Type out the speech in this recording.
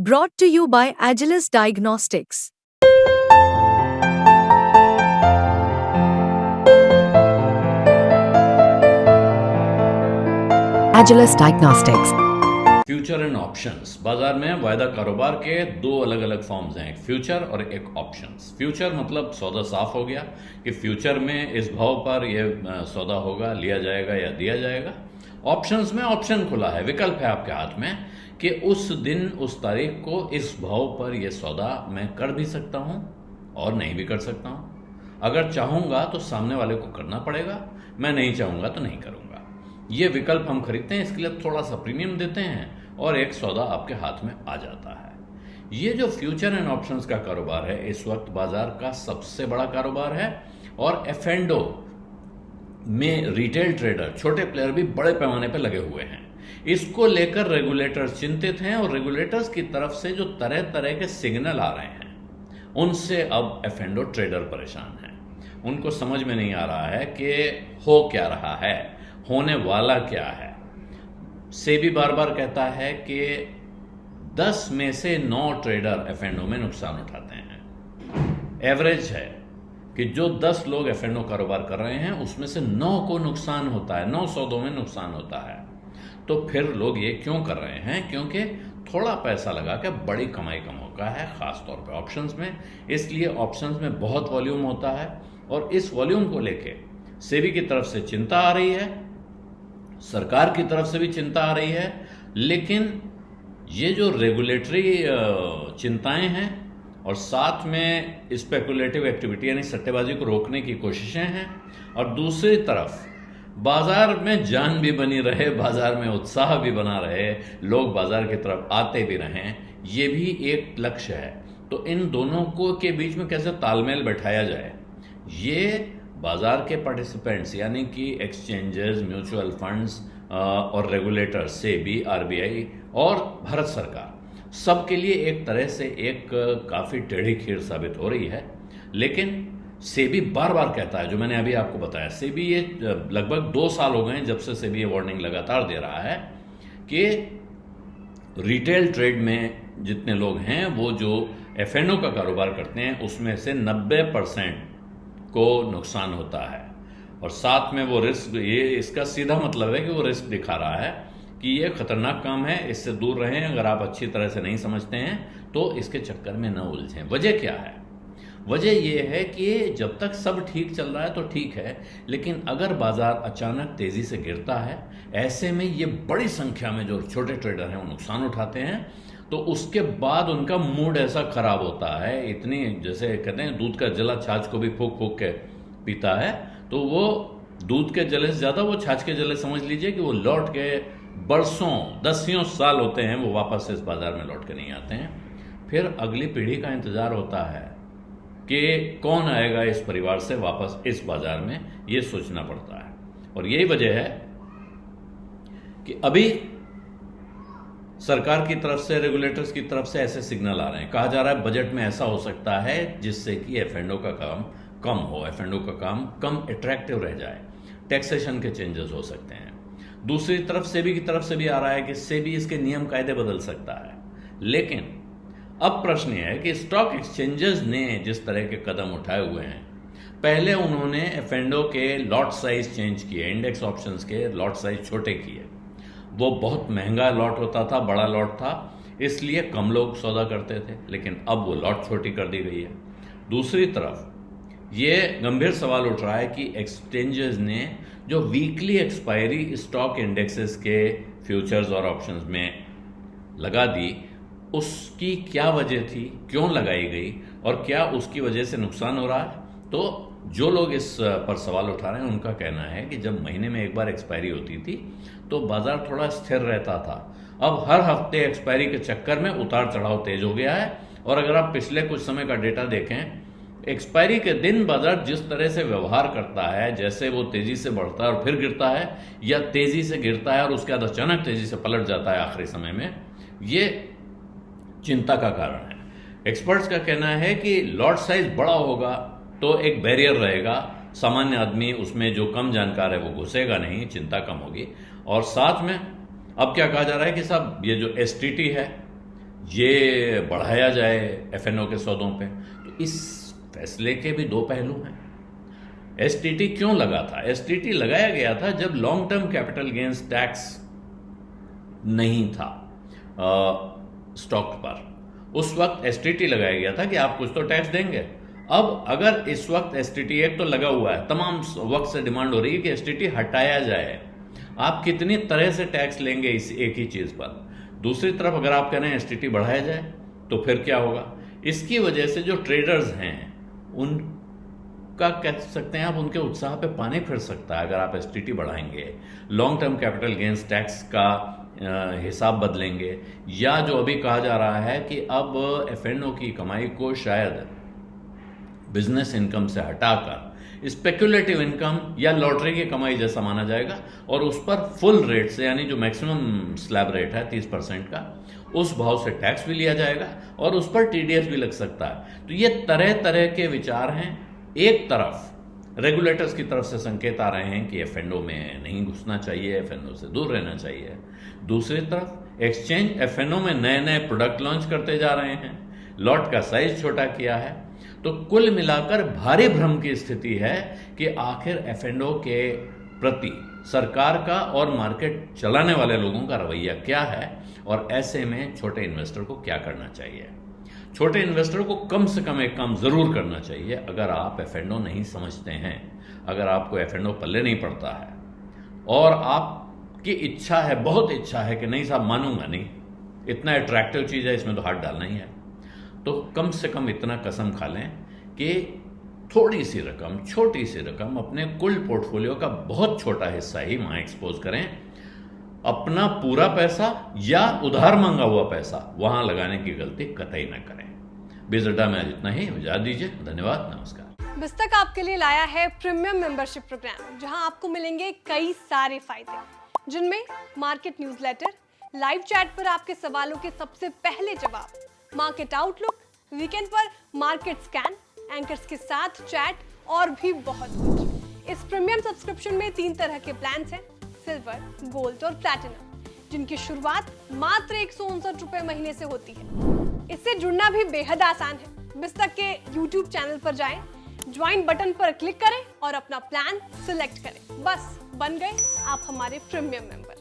Brought to you by Agilus Diagnostics. Agilus Diagnostics. Future and options. बाजार में वायदा कारोबार के दो अलग अलग फॉर्म्स हैं, एक फ्यूचर और एक ऑप्शंस। फ्यूचर मतलब सौदा साफ हो गया कि फ्यूचर में इस भाव पर यह सौदा होगा, लिया जाएगा या दिया जाएगा। ऑप्शंस में ऑप्शन खुला है, विकल्प है आपके हाथ में कि उस दिन उस तारीख को इस भाव पर यह सौदा मैं कर भी सकता हूं और नहीं भी कर सकता हूं। अगर चाहूंगा तो सामने वाले को करना पड़ेगा, मैं नहीं चाहूंगा तो नहीं करूंगा। ये विकल्प हम खरीदते हैं, इसके लिए थोड़ा सा प्रीमियम देते हैं और एक सौदा आपके हाथ में आ जाता है। ये जो फ्यूचर एंड ऑप्शंस का कारोबार है इस वक्त बाजार का सबसे बड़ा कारोबार है और एफ&ओ में रिटेल ट्रेडर, छोटे प्लेयर भी बड़े पैमाने पर लगे हुए हैं। इसको लेकर रेगुलेटर्स चिंतित हैं और रेगुलेटर्स की तरफ से जो तरह तरह के सिग्नल आ रहे हैं उनसे अब एफ&ओ ट्रेडर परेशान हैं। उनको समझ में नहीं आ रहा है कि हो क्या रहा है, होने वाला क्या है। सेबी बार बार कहता है कि 10 में से 9 ट्रेडर एफ&ओ में नुकसान उठाते हैं। एवरेज है कि जो 10 लोग एफ&ओ कारोबार कर रहे हैं उसमें से 9 को नुकसान होता है, 9 सौदों में नुकसान होता है। तो फिर लोग ये क्यों कर रहे हैं? क्योंकि थोड़ा पैसा लगा के बड़ी कमाई का मौका है, खास तौर पे ऑप्शंस में। इसलिए ऑप्शंस में बहुत वॉल्यूम होता है और इस वॉल्यूम को लेके सेबी की तरफ से चिंता आ रही है, सरकार की तरफ से भी चिंता आ रही है। लेकिन ये जो रेगुलेटरी चिंताएं हैं और साथ में स्पेकुलेटिव एक्टिविटी यानी सट्टेबाजी को रोकने की कोशिशें हैं, और दूसरी तरफ बाजार में जान भी बनी रहे, बाजार में उत्साह भी बना रहे, लोग बाजार की तरफ आते भी रहें, ये भी एक लक्ष्य है। तो इन दोनों को के बीच में कैसे तालमेल बैठाया जाए, ये बाजार के पार्टिसिपेंट्स यानी कि एक्सचेंजेस, म्यूचुअल फंड्स और रेगुलेटर्स, सेबी, आरबीआई और भारत सरकार, सबके लिए एक तरह से एक काफ़ी टेढ़ी खीर साबित हो रही है। लेकिन सेबी बार बार कहता है, जो मैंने अभी आपको बताया, सेबी ये लगभग 2 साल हो गए हैं जब से सेबी ये वार्निंग लगातार दे रहा है कि रिटेल ट्रेड में जितने लोग हैं वो जो एफ&ओ का कारोबार करते हैं उसमें से 90% को नुकसान होता है। और साथ में वो रिस्क, ये इसका सीधा मतलब है कि वो रिस्क दिखा रहा है कि ये खतरनाक काम है, इससे दूर रहें। अगर आप अच्छी तरह से नहीं समझते हैं तो इसके चक्कर में न उलझें। वजह क्या है? वजह ये है कि जब तक सब ठीक चल रहा है तो ठीक है, लेकिन अगर बाजार अचानक तेजी से गिरता है, ऐसे में ये बड़ी संख्या में जो छोटे ट्रेडर हैं वो नुकसान उठाते हैं, तो उसके बाद उनका मूड ऐसा खराब होता है, इतनी, जैसे कहते हैं दूध का जला छाछ को भी फूक फूक के पीता है, तो वो दूध के जले से ज़्यादा वो छाछ के जले समझ लीजिए कि वो लौट के बरसों, दसियों साल होते हैं वो वापस इस बाजार में लौट के नहीं आते हैं। फिर अगली पीढ़ी का इंतज़ार होता है कि कौन आएगा इस परिवार से वापस इस बाजार में, ये सोचना पड़ता है। और यही वजह है कि अभी सरकार की तरफ से, रेगुलेटर्स की तरफ से ऐसे सिग्नल आ रहे हैं। कहा जा रहा है बजट में ऐसा हो सकता है जिससे कि एफ&ओ का काम कम हो, एफ&ओ का काम कम अट्रैक्टिव रह जाए, टैक्सेशन के चेंजेस हो सकते हैं। दूसरी तरफ सेबी की तरफ से भी आ रहा है कि सेबी इसके नियम कायदे बदल सकता है। लेकिन अब प्रश्न यह है कि स्टॉक एक्सचेंजेस ने जिस तरह के कदम उठाए हुए हैं, पहले उन्होंने एफ&ओ के लॉट साइज चेंज किए, इंडेक्स ऑप्शंस के लॉट साइज छोटे किए। वो बहुत महंगा लॉट होता था, बड़ा लॉट था, इसलिए कम लोग सौदा करते थे, लेकिन अब वो लॉट छोटी कर दी गई है। दूसरी तरफ ये गंभीर सवाल उठ रहा है कि एक्सचेंजेस ने जो वीकली एक्सपायरी स्टॉक इंडेक्सेस के फ्यूचर्स और ऑप्शंस में लगा दी, उसकी क्या वजह थी, क्यों लगाई गई और क्या उसकी वजह से नुकसान हो रहा है? तो जो लोग इस पर सवाल उठा रहे हैं उनका कहना है कि जब महीने में एक बार एक्सपायरी होती थी तो बाजार थोड़ा स्थिर रहता था। अब हर हफ्ते एक्सपायरी के चक्कर में उतार चढ़ाव तेज हो गया है। और अगर आप पिछले कुछ समय का डेटा देखें, एक्सपायरी के दिन बाजार जिस तरह से व्यवहार करता है, जैसे वो तेजी से बढ़ता है और फिर गिरता है, या तेजी से गिरता है और उसके बाद अचानक तेजी से पलट जाता है आखिरी समय में, ये चिंता का कारण है। एक्सपर्ट्स का कहना है कि लॉट साइज बड़ा होगा तो एक बैरियर रहेगा, सामान्य आदमी उसमें जो कम जानकार है वो घुसेगा नहीं, चिंता कम होगी। और साथ में अब क्या कहा जा रहा है कि साहब ये जो एसटीटी है, ये बढ़ाया जाए एफएनओ के सौदों पे। तो इस फैसले के भी दो पहलू हैं। एसटीटी क्यों लगा था? एसटीटी लगाया गया था जब long term capital gains tax नहीं था स्टॉक पर। उस वक्त एसटीटी लगाया गया था कि आप कुछ तो टैक्स देंगे। अब अगर इस वक्त एसटीटी एक तो लगा हुआ है, तमाम वक्त से डिमांड हो रही है कि एसटीटी हटाया जाए। आप कितनी तरह से टैक्स लेंगे इस एक ही चीज पर? दूसरी तरफ अगर आप कह रहे हैं एसटीटी बढ़ाया जाए तो फिर क्या होगा? इसकी वजह से जो ट्रेडर्स हैं उनका कह सकते हैं आप, उनके उत्साह पे पानी फिर सकता है अगर आप एसटीटी बढ़ाएंगे, long term capital gains tax का हिसाब बदलेंगे, या जो अभी कहा जा रहा है कि अब एफएनओ की कमाई को शायद बिजनेस इनकम से हटाकर स्पेक्युलेटिव इनकम या लॉटरी की कमाई जैसा माना जाएगा और उस पर फुल रेट से, यानी जो मैक्सिमम स्लैब रेट है 30% का, उस भाव से टैक्स भी लिया जाएगा और उस पर टीडीएस भी लग सकता है। तो ये तरह तरह के विचार हैं। एक तरफ रेगुलेटर्स की तरफ से संकेत आ रहे हैं कि एफएनओ में नहीं घुसना चाहिए, एफएनओ से दूर रहना चाहिए। दूसरी तरफ एक्सचेंज एफएनओ में नए नए प्रोडक्ट लॉन्च करते जा रहे हैं, लॉट का साइज छोटा किया है। तो कुल मिलाकर भारी भ्रम की स्थिति है कि आखिर एफएनओ के प्रति सरकार का और मार्केट चलाने वाले लोगों का रवैया क्या है, और ऐसे में छोटे इन्वेस्टर को क्या करना चाहिए। छोटे इन्वेस्टर को कम से कम एक काम जरूर करना चाहिए। अगर आप एफएनओ नहीं समझते हैं, अगर आपको एफएनओ पल्ले नहीं पड़ता है और आपकी इच्छा है, बहुत इच्छा है कि नहीं साहब मानूंगा नहीं, इतना अट्रैक्टिव चीज है, इसमें तो हाथ डालना ही है, तो कम से कम इतना कसम खा लें कि थोड़ी सी रकम, छोटी सी रकम, अपने कुल पोर्टफोलियो का बहुत छोटा हिस्सा ही वहां एक्सपोज करें। अपना पूरा पैसा या उधार मांगा हुआ पैसा वहां लगाने की गलती कतई न करें। बिजडा में आज इतना ही, इजाजत दीजिए। धन्यवाद, नमस्कार। बिस्तक आपके लिए लाया है प्रीमियम मेंबरशिप प्रोग्राम, जहां आपको मिलेंगे कई सारे फायदे, जिनमें मार्केट न्यूज़लेटर, लाइव चैट पर आपके सवालों के सबसे पहले जवाब, मार्केट आउटलुक, वीकेंड पर मार्केट स्कैन, एंकर्स के साथ चैट और भी बहुत कुछ। इस प्रीमियम सब्सक्रिप्शन में 3 तरह के प्लान्स हैं, सिल्वर, गोल्ड और प्लैटिनम, जिनकी शुरुआत मात्र 159 रुपए महीने से होती है। इससे जुड़ना भी बेहद आसान है। बिस्तक के YouTube चैनल पर जाएं, ज्वाइन बटन पर क्लिक करें और अपना प्लान सिलेक्ट करें। बस बन गए आप हमारे प्रीमियम मेंबर।